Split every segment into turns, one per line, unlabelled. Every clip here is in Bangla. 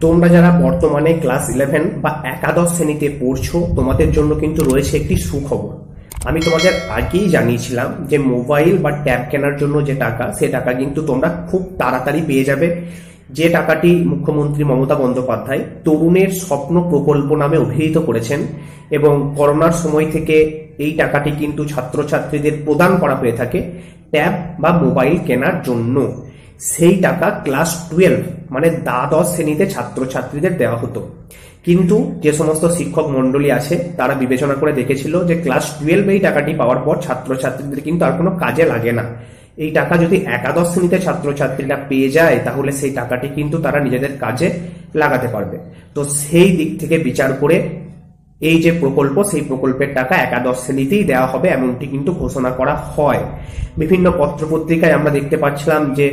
তোমরা যারা বর্তমানে ক্লাস 11 বা একাদশ শ্রেণীতে পড়ছো তোমাদের জন্য কিন্তু রয়েছে একটি সুখবর। আমি তোমাদের আগেই জানিয়েছিলাম যে মোবাইল বা ট্যাব কেনার জন্য যে টাকা, সে টাকা কিন্তু তোমরা খুব তাড়াতাড়ি পেয়ে যাবে। যে টাকাটি মুখ্যমন্ত্রী মমতা বন্দ্যোপাধ্যায় তরুণের স্বপ্ন প্রকল্প নামে অভিহিত করেছেন এবং করোনার সময় থেকে এই টাকাটি কিন্তু ছাত্রছাত্রীদের প্রদান করা হয়ে থাকে ট্যাব বা মোবাইল কেনার জন্য। সেই টাকা ক্লাস 12 মানে দ্বাদশ শ্রেণীতে ছাত্রছাত্রীদের দেওয়া হতো, কিন্তু যে সমস্ত শিক্ষক মন্ডলী আছে তারা বিবেচনা করে দেখেছিল যে ক্লাস 12 এই টাকাটি পাওয়ার পর ছাত্রছাত্রীদের কিন্তু আর কোনো কাজে লাগে না। এই টাকা যদি একাদশ শ্রেণীতে ছাত্রছাত্রীরা পেয়ে যায় তাহলে সেই টাকাটি কিন্তু তারা নিজেদের কাজে লাগাতে পারবে। তো সেই দিক থেকে বিচার করে এই যে প্রকল্প, সেই প্রকল্পের টাকা একাদশ শ্রেণীতেই দেওয়া হবে এমনটি কিন্তু ঘোষণা করা হয়। বিভিন্ন পত্রপত্রিকায় আমরা দেখতে পাচ্ছিলাম যে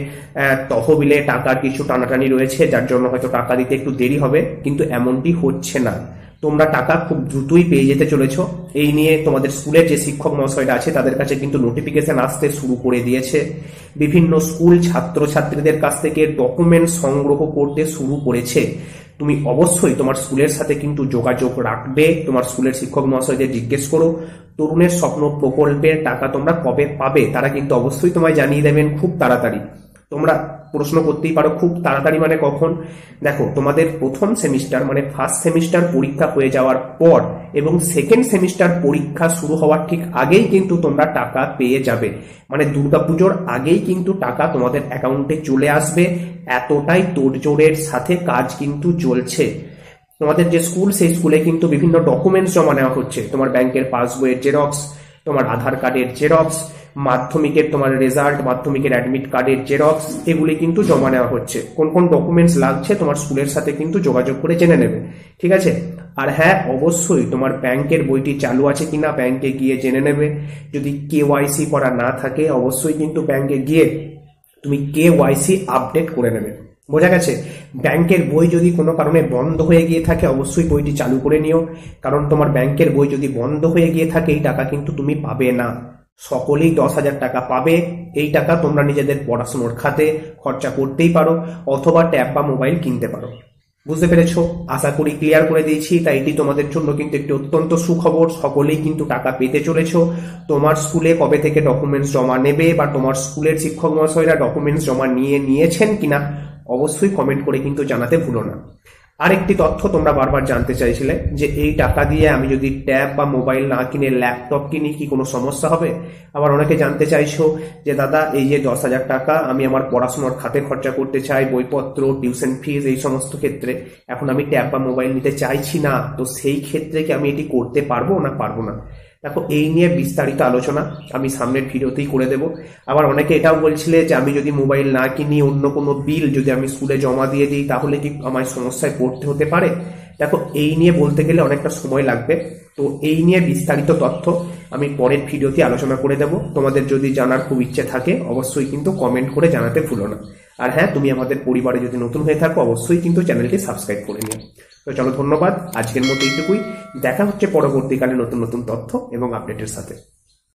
তহবিলে টাকার কিছু টানাটানি রয়েছে, যার জন্য হয়তো টাকা দিতে একটু দেরি হবে, কিন্তু এমনটি হচ্ছে না। তোমরা টাকা খুব দ্রুতই পেয়ে যেতে চলেছো। এই নিয়ে তোমাদের স্কুলের যে শিক্ষক মহাশয়রা আছে তাদের কাছে কিন্তু নোটিফিকেশন আসতে শুরু করে দিয়েছে। বিভিন্ন স্কুল ছাত্রছাত্রীদের কাছ থেকে ডকুমেন্ট সংগ্রহ করতে শুরু করেছে। তুমি অবশ্যই তোমার স্কুলের সাথে কিন্তু যোগাযোগ রাখবে। তোমার স্কুলের শিক্ষক মহাশয়দের জিজ্ঞেস করো তরুণের স্বপ্ন প্রকল্পের টাকা তোমরা কবে পাবে, তারা কিন্তু অবশ্যই তোমায় জানিয়ে দেবেন খুব তাড়াতাড়ি। তোমরা প্রশ্ন করতেই পারো খুব তাড়াতাড়ি মানে কখন? দেখো, তোমাদের প্রথম সেমিস্টার মানে ফার্স্ট সেমিস্টার পরীক্ষা হয়ে যাওয়ার পর এবং সেকেন্ড সেমিস্টার পরীক্ষা শুরু হওয়ার ঠিক আগেই কিন্তু তোমরা টাকা পেয়ে যাবে। মানে দুর্গাপুজোর আগেই কিন্তু টাকা তোমাদের অ্যাকাউন্টে চলে আসবে। এতটাই তোড়জোড়ের সাথে কাজ কিন্তু চলছে। তোমাদের যে স্কুল, সেই স্কুলে কিন্তু বিভিন্ন ডকুমেন্টস জমা নেওয়া হচ্ছে। তোমার ব্যাংকের পাসবইয়ের জেরক্স, তোমার আধার কার্ডের জেরক্স, মাধ্যমিকের তোমার রেজাল্ট, মাধ্যমিকের অ্যাডমিট কার্ডের জেরক্স, এগুলি কিন্তু জমা নেওয়া হচ্ছে। কোন কোন ডকুমেন্টস লাগছে তোমার স্কুলের সাথে কিন্তু যোগাযোগ করে জেনে নেবে, ঠিক আছে? আর হ্যাঁ, অবশ্যই তোমার ব্যাংকের বইটি চালু আছে কিনা ব্যাংকে গিয়ে জেনে নেবে। যদি কেওয়াইসি করা না থাকে অবশ্যই কিন্তু ব্যাংকে গিয়ে তুমি কেওয়াইসি আপডেট করে নেবে। বোঝা গেছে? ব্যাংকের বই যদি কোনো কারণে বন্ধ হয়ে গিয়ে থাকে অবশ্যই বইটি চালু করে নিও, কারণ তোমার ব্যাংকের বই যদি বন্ধ হয়ে গিয়ে থাকে এই টাকা কিন্তু তুমি পাবে না। সকলেই 10,000 টাকা পাবে। এই টাকা তোমরা নিজেদের পড়াশোনার খাতে খরচা করতেই পারো অথবা ট্যাব বা মোবাইল কিনতে পারো। বুঝতে পেরেছো? আশা করি ক্লিয়ার করে দিয়েছি। তাই এটি তোমাদের জন্য কিন্তু একটি অত্যন্ত সুখবর। সকলেই কিন্তু টাকা পেতে চলেছো। তোমার স্কুলে কবে থেকে ডকুমেন্টস জমা নেবে বা তোমার স্কুলের শিক্ষক মহাশয়রা ডকুমেন্টস জমা নিয়েছেন কিনা অবশ্যই কমেন্ট করে কিন্তু জানাতে ভুলো না। আরেকটি তথ্য তোমরা বারবার জানতে চাইছিলে যে এই টাকা দিয়ে আমি যদি ট্যাব বা মোবাইল না কিনে ল্যাপটপ কিনি কি কোনো সমস্যা হবে? আবার অনেকে জানতে চাইছো যে দাদা এই যে 10,000 টাকা আমি আমার পড়াশোনার খাতে খরচা করতে চাই, বইপত্র, টিউশন ফিস, এই সমস্ত ক্ষেত্রে, এখন আমি ট্যাব বা মোবাইল নিতে চাইছি না, তো সেই ক্ষেত্রে কি আমি এটি করতে পারবো না পারবো না? দেখো, এই নিয়ে বিস্তারিত আলোচনা আমি সামনের ভিডিওতেই করে দেব। আবার অনেকে এটাও বলছিলে যে আমি যদি মোবাইল না কিনি অন্য কোনো বিল যদি আমি স্কুলে জমা দিয়ে দিই তাহলে কি আমার সমস্যায় পড়তে হতে পারে? দেখো, এই নিয়ে বলতে গেলে অনেকটা সময় লাগবে। তো এই নিয়ে বিস্তারিত তথ্য আমি পরের ভিডিওতে আলোচনা করে দেব। তোমাদের যদি জানার খুব ইচ্ছে থাকে অবশ্যই কিন্তু কমেন্ট করে জানাতে ভুলো না। আর হ্যাঁ, তুমি আমাদের পরিবারে যদি নতুন হয়ে থাকো অবশ্যই কিন্তু চ্যানেলটি সাবস্ক্রাইব করে নিও। তো চলো, ধন্যবাদ। আজকের মতো এইটুকুই। দেখা হচ্ছে পরবর্তীকালে নতুন নতুন তথ্য এবং আপডেটের সাথে।